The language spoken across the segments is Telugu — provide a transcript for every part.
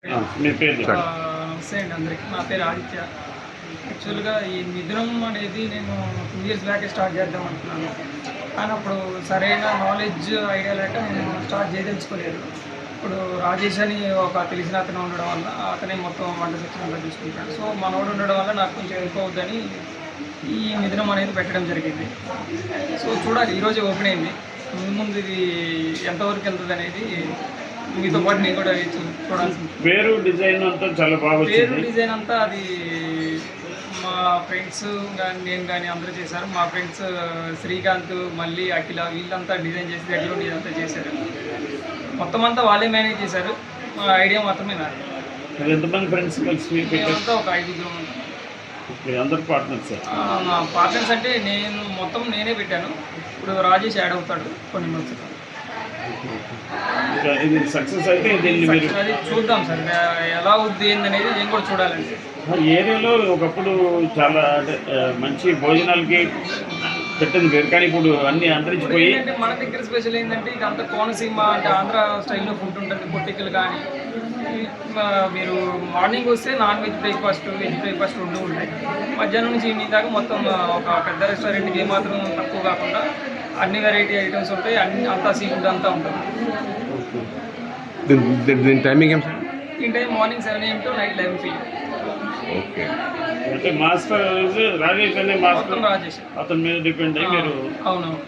మీ పేరు నమస్తే అండి అందరికీ. నా పేరు ఆదిత్య. యాక్చువల్గా ఈ మిథునం అనేది నేను 2 ఇయర్స్ బ్యాకే స్టార్ట్ చేద్దాం అనుకున్నాను. కానీ అప్పుడు సరైన నాలెడ్జ్ ఐడియా లేక నేను స్టార్ట్ చేయదలుచుకోలేదు. ఇప్పుడు రాజేష్ అని ఒక తెలిసిన అతను ఉండడం వల్ల అతనే మొత్తం వంట సెక్షన్ అంతా చూసుకుంటాడు. సో మనోడు ఉండడం వల్ల నాకు కొంచెం హెల్ప్ అవుతుందని ఈ మిథునం అనేది పెట్టడం జరిగింది. సో చూడాలి, ఈరోజే ఓపెన్ అయింది. ముందు ఇది ఎంతవరకు వెళ్తుంది అనేది మీతో పాటు నేను కూడా చూడాల్సింది. పేరు డిజైన్ అంతా చాలా బాగా పేరు డిజైన్ అంతా అది మా ఫ్రెండ్స్ కానీ నేను కానీ అందరూ చేశారు. మా ఫ్రెండ్స్ శ్రీకాంత్, మళ్ళీ అఖిల వీళ్ళంతా డిజైన్ చేసి దగ్గర ఇదంతా చేశారు. మొత్తం అంతా వాళ్ళే మేనేజ్ చేశారు. మా ఐడియా మాత్రమే నాది. ఎంతమంది ఫ్రెండ్స్ కలిసి అంతా ఒక 5 అందరు పార్ట్నర్స్? నా పార్ట్నర్స్ అంటే నేను మొత్తం నేనే పెట్టాను. ఇప్పుడు రాజేష్ యాడ్ అవుతాడు కొన్ని మంత్స్. ఇది సక్సెస్ అయితే దీన్ని మీరు అది చూద్దాం సార్, ఎలా అవుద్ది ఏందనేది నేను కూడా చూడాలండి. ఏరియాలో ఒకప్పుడు చాలా అంటే మంచి భోజనాలకి పెట్టింది పేరు, కానీ ఇప్పుడు అన్ని అంతరించిపోయి. అంటే మన దగ్గర స్పెషల్ ఏంటంటే ఇక అంత కోనసీమ అంటే ఆంధ్ర స్టైల్లో ఫుడ్ ఉంటుంది. పొట్టికలు కానీ మీరు మార్నింగ్ వస్తే non veg breakfast, veg breakfast 2 ఉంటాయి. మధ్యాహ్నం నుంచి ఈవినింగ్ దాకా మొత్తం ఒక పెద్ద రెస్టారెంట్కి ఏమాత్రం తక్కువ కాకుండా అన్ని వెరైటీ ఐటమ్స్ ఉంటాయి. అంతా సీ ఫుడ్ అంతా ఉంటుంది. దీని టైమింగ్ ఏం సార్? ఈ time morning 7 AM to night 11 PM. Okay. అంటే మాస్టర్ రాజేష్ అనే మాస్టర్ రాజేష్ అతని మీద డిపెండ్ అయ్యి మీరు? అవునవును,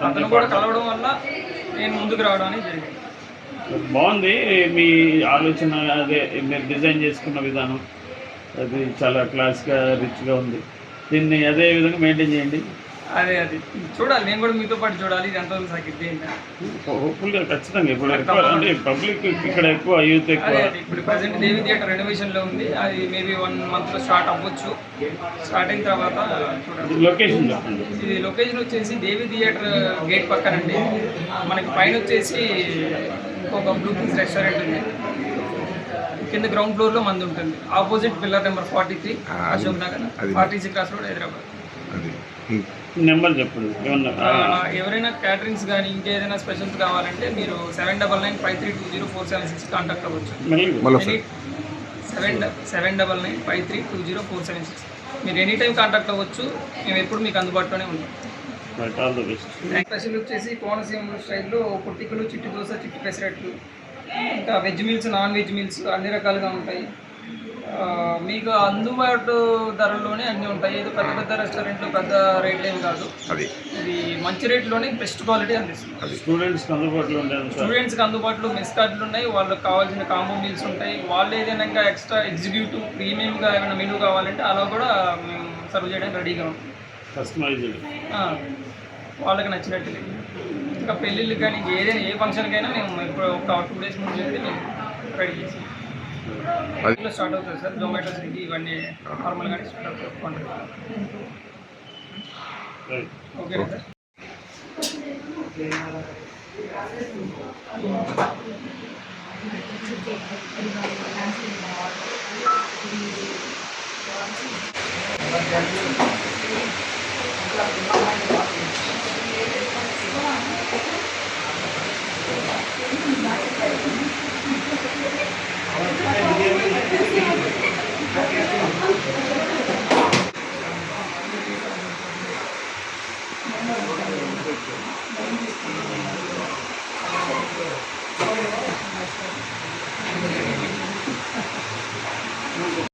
అతను కూడా కలవడం వల్ల నేను ముందుకు రావడం అనేది జరిగింది. బాగుంది మీ ఆలోచన. అదే మీరు డిజైన్ చేసుకున్న విధానం అది చాలా క్లాస్గా రిచ్గా ఉంది. దీన్ని అదే విధంగా మెయింటైన్ చేయండి. అది చూడాలి, నేను కూడా మీతో పాటు చూడాలి. ఇది ఎంతవరకు సాగిద్ది హోప్ఫుల్గా ఖచ్చితంగా. ఇప్పుడు ఎక్కువ అంటే పబ్లిక్ ఇక్కడ ఎక్కువ యూత్ ఎక్కువ. ఇప్పుడు ప్రజెంట్ దేవి థియేటర్ రెనోవేషన్లో ఉంది. అది మేబీ 1 monthలో స్టార్ట్ అవ్వచ్చు. స్టార్ట్ అయిన తర్వాత చూడండి. లొకేషన్ చెప్పండి. ఇది లొకేషన్ వచ్చేసి దేవి థియేటర్ గేట్ పక్కనండి. మనకి పైన వచ్చేసి ఇంకొక బ్లూ కింగ్స్ రెస్టారెంట్ ఉంది. కింద గ్రౌండ్ ఫ్లోర్లో మంది ఉంటుంది. Opposite pillar number 43 Ashok Nagar, RTC cross road, Hyderabad. Number చెప్పండి. ఎవరైనా క్యాటరింగ్స్ కానీ ఇంకేదైనా స్పెషల్స్ కావాలంటే మీరు 7995320476 కాంటాక్ట్ అవ్వచ్చు. 7995320476 మీరు ఎనీ టైం కాంటాక్ట్ అవ్వచ్చు. మేము ఎప్పుడు మీకు అందుబాటులోనే ఉంటాం. స్పెషల్ వచ్చేసి కోనసీమ స్టైల్లో పొట్టికలు, చిట్టి దోశ, చిట్టి పెసరట్లు, ఇంకా veg meals, non veg meals అన్ని రకాలుగా ఉంటాయి. మీకు అందుబాటు ధరల్లోనే అన్నీ ఉంటాయి. ఏదో పెద్ద పెద్ద రెస్టారెంట్లు పెద్ద రేట్లు ఏమి కాదు. ఇది మంచి రేట్లోనే బెస్ట్ క్వాలిటీ అందిస్తుంది. స్టూడెంట్స్కి అందుబాటులో మెస్ కార్డులు ఉన్నాయి. వాళ్ళకి కావాల్సిన కాంబో మీల్స్ ఉంటాయి. వాళ్ళు ఏదైనా ఇంకా ఎక్స్ట్రా ఎగ్జిక్యూటివ్ ప్రీమియంగా ఏమైనా మెనూ కావాలంటే అలా కూడా మేము సర్వ్ చేయడానికి రెడీగా ఉంటాం. వాళ్ళకి నచ్చినట్టు. ఇంకా పెళ్ళిళ్ళు కానీ ఏదైనా ఏ ఫంక్షన్కైనా మేము ఇప్పుడు ఒక 2 days ముందు చేస్తే మేము రెడీ చేస్తాం. స్టార్ట్ అవుతుంది సార్. జొమాటో, స్విగ్గీ ఇవన్నీ నార్మల్గానే స్టార్ట్ అవుతుంది. ఓకేనా సార్?